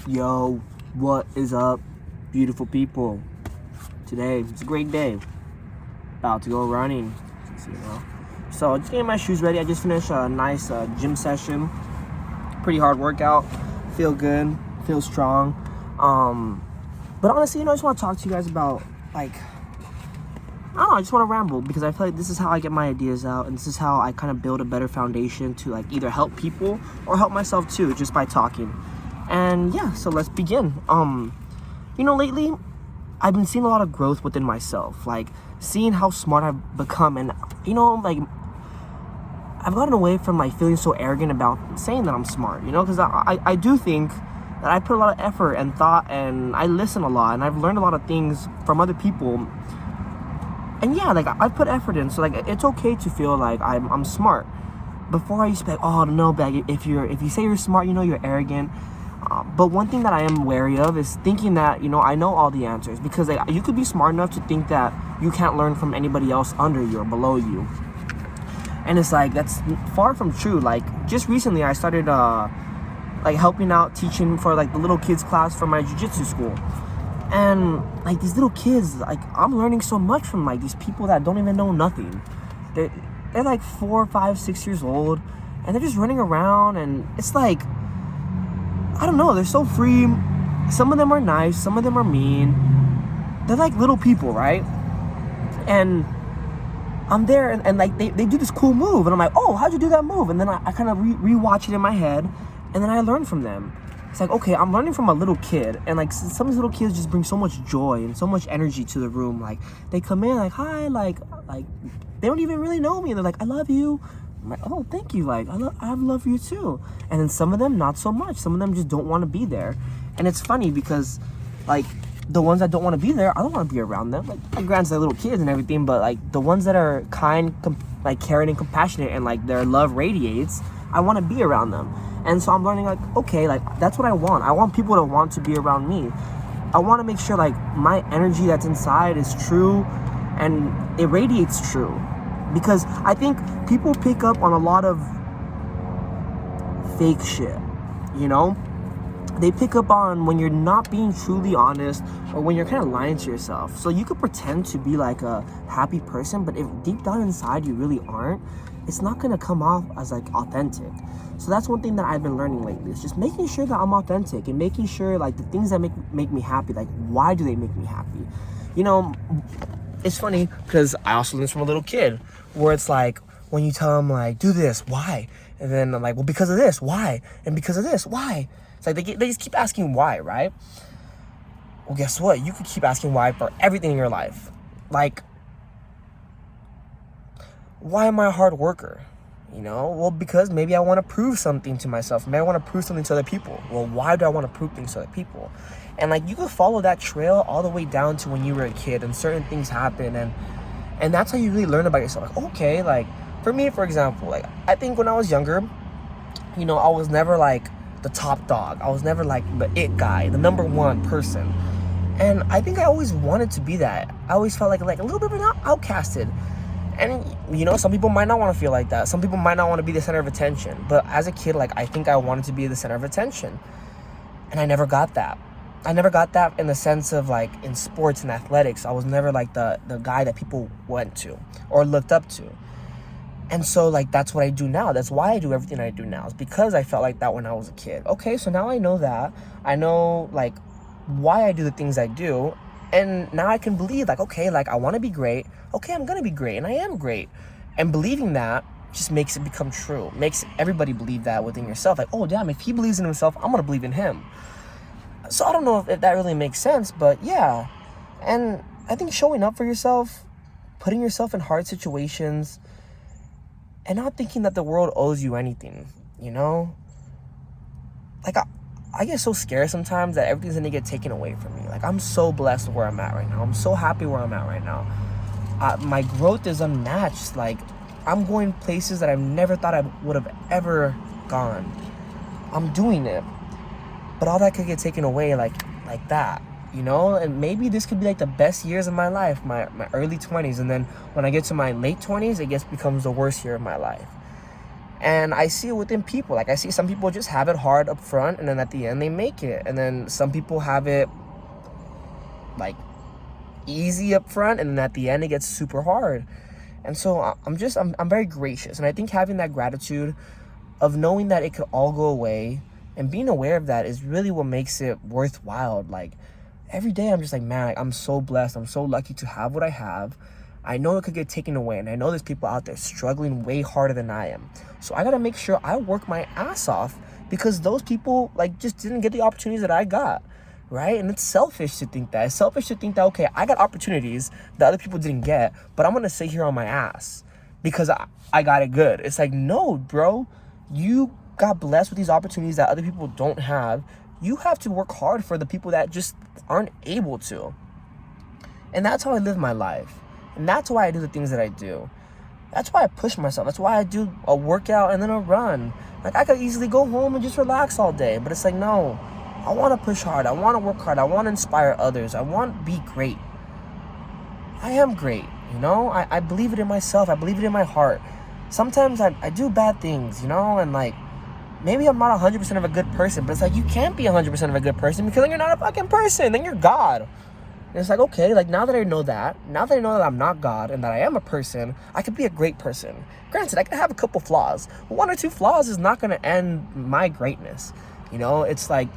Yo, what is up, beautiful people? Today, it's a great day. About to go running, So just getting my shoes ready. I just finished a nice gym session. Pretty hard workout. Feel good, feel strong. But honestly, I just want to talk to you guys about, I don't know, I just want to ramble because I feel like this is how I get my ideas out, and this is how I kind of build a better foundation to either help people or help myself too, just by talking. And yeah, so let's begin. Lately I've been seeing a lot of growth within myself, seeing how smart I've become, and I've gotten away from feeling so arrogant about saying that I'm smart, because I do think that I put a lot of effort and thought, and I listen a lot, and I've learned a lot of things from other people. And yeah, I put effort in, so it's okay to feel like I'm smart. Before I used to be like, oh no, if you say you're smart, you're arrogant. But one thing that I am wary of is thinking that I know all the answers, because you could be smart enough to think that you can't learn from anybody else under you or below you, and it's that's far from true. Just recently I started helping out, teaching for the little kids class for my jiu-jitsu school. And these little kids, I'm learning so much from these people that don't even know nothing. They're 4, 5, 6 years old, and they're just running around, and it's I don't know, they're so free. Some of them are nice, some of them are mean. They're little people, right? And I'm there, and they do this cool move, and I'm like, oh, how'd you do that move? And then I kind of re-watch it in my head, and then I learn from them. It's okay, I'm learning from a little kid, and some of these little kids just bring so much joy and so much energy to the room. They come in hi, they don't even really know me, and they're I love you. I'm like, oh, thank you, I love you too. And then some of them not so much. Some of them just don't want to be there. And it's funny because the ones that don't want to be there, I don't want to be around them. Granted, they're little kids and everything, but the ones that are kind, caring and compassionate, and their love radiates, I want to be around them. And so I'm learning okay, that's what I want. I want people to want to be around me. I want to make sure my energy that's inside is true and it radiates true. Because I think people pick up on a lot of fake shit, They pick up on when you're not being truly honest, or when you're kind of lying to yourself. So you could pretend to be a happy person, but if deep down inside you really aren't, it's not going to come off as authentic. So that's one thing that I've been learning lately, is just making sure that I'm authentic, and making sure the things that make me happy, why do they make me happy? It's funny because I also learned from a little kid, where it's when you tell them do this, why? And then I'm well, because of this, why? And because of this, why? It's they just keep asking why, right? Well, guess what? You could keep asking why for everything in your life. Why am I a hard worker? Well, because maybe I want to prove something to myself. Maybe I want to prove something to other people. Well, why do I want to prove things to other people? And you could follow that trail all the way down to when you were a kid, and certain things happen, and that's how you really learn about yourself. Okay, for me, for example, I think when I was younger, I was never the top dog. I was never the it guy, the number one person. And I think I always wanted to be that. I always felt like a little bit of outcasted. And some people might not want to feel like that. Some people might not want to be the center of attention. But as a kid, I think I wanted to be the center of attention. And I never got that. I never got that in the sense of in sports and athletics. I was never the guy that people went to or looked up to. And so that's what I do now. That's why I do everything I do now. It's because I felt like that when I was a kid. Okay, so now I know that. I know why I do the things I do. And now I can believe okay, I want to be great. Okay, I'm going to be great, and I am great. And believing that just makes it become true. Makes everybody believe that within yourself. Oh, damn, if he believes in himself, I'm going to believe in him. So I don't know if that really makes sense, but yeah. And I think showing up for yourself, putting yourself in hard situations, and not thinking that the world owes you anything, I get so scared sometimes that everything's gonna get taken away from me. I'm so blessed where I'm at right now. I'm so happy where I'm at right now. My growth is unmatched. I'm going places that I've never thought I would have ever gone. I'm doing it. But all that could get taken away like that, And maybe this could be the best years of my life, my early 20s. And then when I get to my late 20s, it becomes the worst year of my life. And I see it within people. Like, I see some people just have it hard up front, and then at the end they make it. And then some people have it like easy up front, and then at the end it gets super hard. And so I'm very gracious. And I think having that gratitude of knowing that it could all go away and being aware of that is really what makes it worthwhile. Like, every day I'm just like, man, I'm so blessed. I'm so lucky to have what I have. I know it could get taken away, and I know there's people out there struggling way harder than I am. So I gotta make sure I work my ass off, because those people like just didn't get the opportunities that I got, right? And it's selfish to think that. It's selfish to think that, okay, I got opportunities that other people didn't get, but I'm gonna sit here on my ass because I got it good. It's like, no, bro, you got blessed with these opportunities that other people don't have. You have to work hard for the people that just aren't able to. And that's how I live my life. And that's why I do the things that I do. That's why I push myself. That's why I do a workout and then a run. Like, I could easily go home and just relax all day. But it's like, no, I want to push hard. I want to work hard. I want to inspire others. I want to be great. I am great, you know? I believe it in myself. I believe it in my heart. Sometimes I do bad things, you know? And like, maybe I'm not 100% of a good person. But it's like, you can't be 100% of a good person, because then you're not a fucking person. Then you're God. And it's like, okay, like, now that I know that I'm not God and that I am a person, I could be a great person. Granted, I can have a couple flaws. One or two flaws is not going to end my greatness. You know, it's like,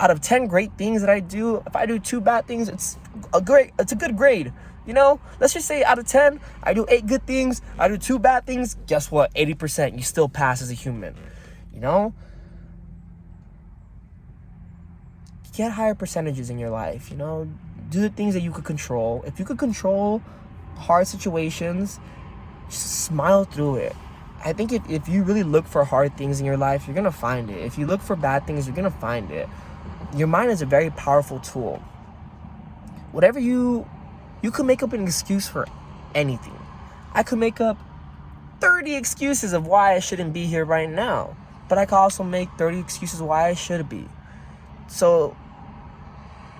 out of 10 great things that I do, if I do 2 bad things, it's a good grade. You know, let's just say out of 10, I do 8 good things, I do 2 bad things. Guess what? 80%, you still pass as a human. You know? Get higher percentages in your life, you know? Do the things that you could control. If you could control hard situations, just smile through it. I think if you really look for hard things in your life, you're gonna find it. If you look for bad things, you're gonna find it. Your mind is a very powerful tool. Whatever you could make up an excuse for anything. I could make up 30 excuses of why I shouldn't be here right now, but I could also make 30 excuses why I should be. So,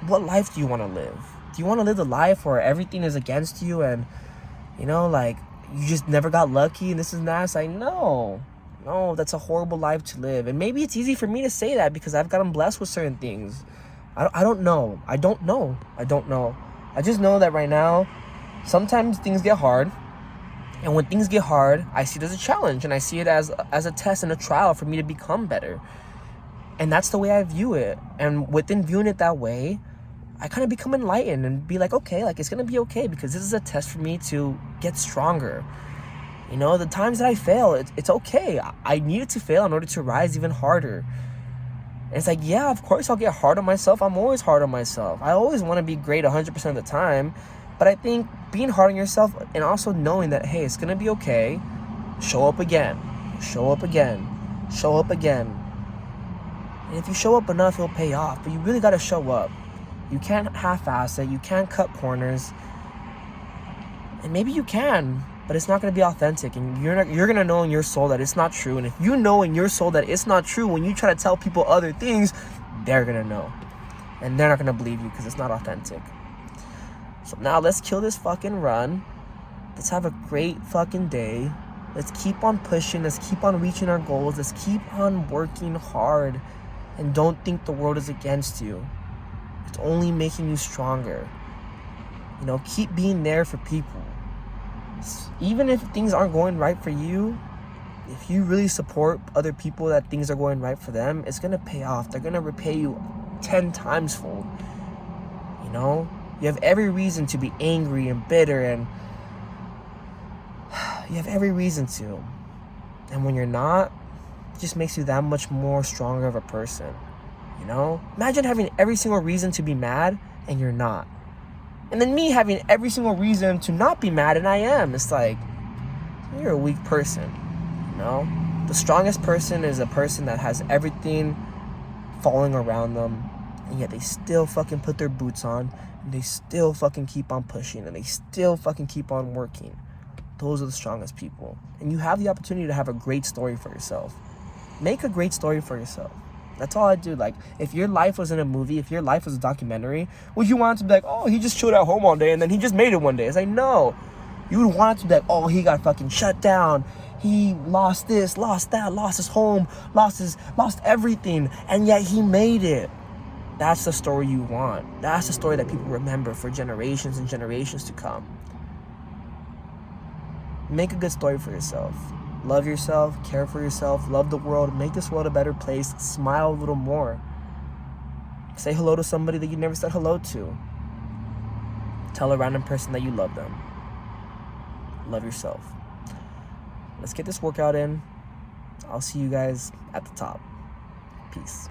what life do you want to live? Do you want to live the life where everything is against you and, you know, like, you just never got lucky and this is that? It's like, no, that's a horrible life to live. And maybe it's easy for me to say that because I've gotten blessed with certain things. I don't know. I just know that right now, sometimes things get hard. And when things get hard, I see it as a challenge, and I see it as a test and a trial for me to become better. And that's the way I view it. And within viewing it that way, I kind of become enlightened and be like, okay, like, it's going to be okay, because this is a test for me to get stronger. You know, the times that I fail, it's okay. I needed to fail in order to rise even harder. And it's like, yeah, of course I'll get hard on myself. I'm always hard on myself. I always want to be great 100% of the time. But I think being hard on yourself and also knowing that, hey, it's going to be okay. Show up again. Show up again. Show up again. And if you show up enough, it'll pay off. But you really got to show up. You can't half-ass it. You can't cut corners. And maybe you can, but it's not going to be authentic. And you're going to know in your soul that it's not true. And if you know in your soul that it's not true, when you try to tell people other things, they're going to know. And they're not going to believe you because it's not authentic. So now let's kill this fucking run. Let's have a great fucking day. Let's keep on pushing. Let's keep on reaching our goals. Let's keep on working hard. And don't think the world is against you. It's only making you stronger. You know, keep being there for people. Even if things aren't going right for you, if you really support other people that things are going right for them, it's going to pay off. They're going to repay you 10 times fold. You know? You have every reason to be angry and bitter, and you have every reason to. And when you're not, it just makes you that much more stronger of a person. You know? Imagine having every single reason to be mad and you're not. And then me having every single reason to not be mad and I am. It's like, you're a weak person. You know? The strongest person is a person that has everything falling around them, and yet they still fucking put their boots on, and they still fucking keep on pushing, and they still fucking keep on working. Those are the strongest people. And you have the opportunity to have a great story for yourself. Make a great story for yourself. That's all I do. Like, if your life was in a movie, if your life was a documentary, would you want it to be like, oh, he just chilled at home all day and then he just made it one day? It's like, no. You would want it to be like, oh, he got fucking shut down. he lost this, lost that, lost his home, lost everything, and yet he made it. That's the story you want. That's the story that people remember for generations and generations to come. Make a good story for yourself. Love yourself, care for yourself, love the world, make this world a better place, smile a little more. Say hello to somebody that you never said hello to. Tell a random person that you love them. Love yourself. Let's get this workout in. I'll see you guys at the top. Peace.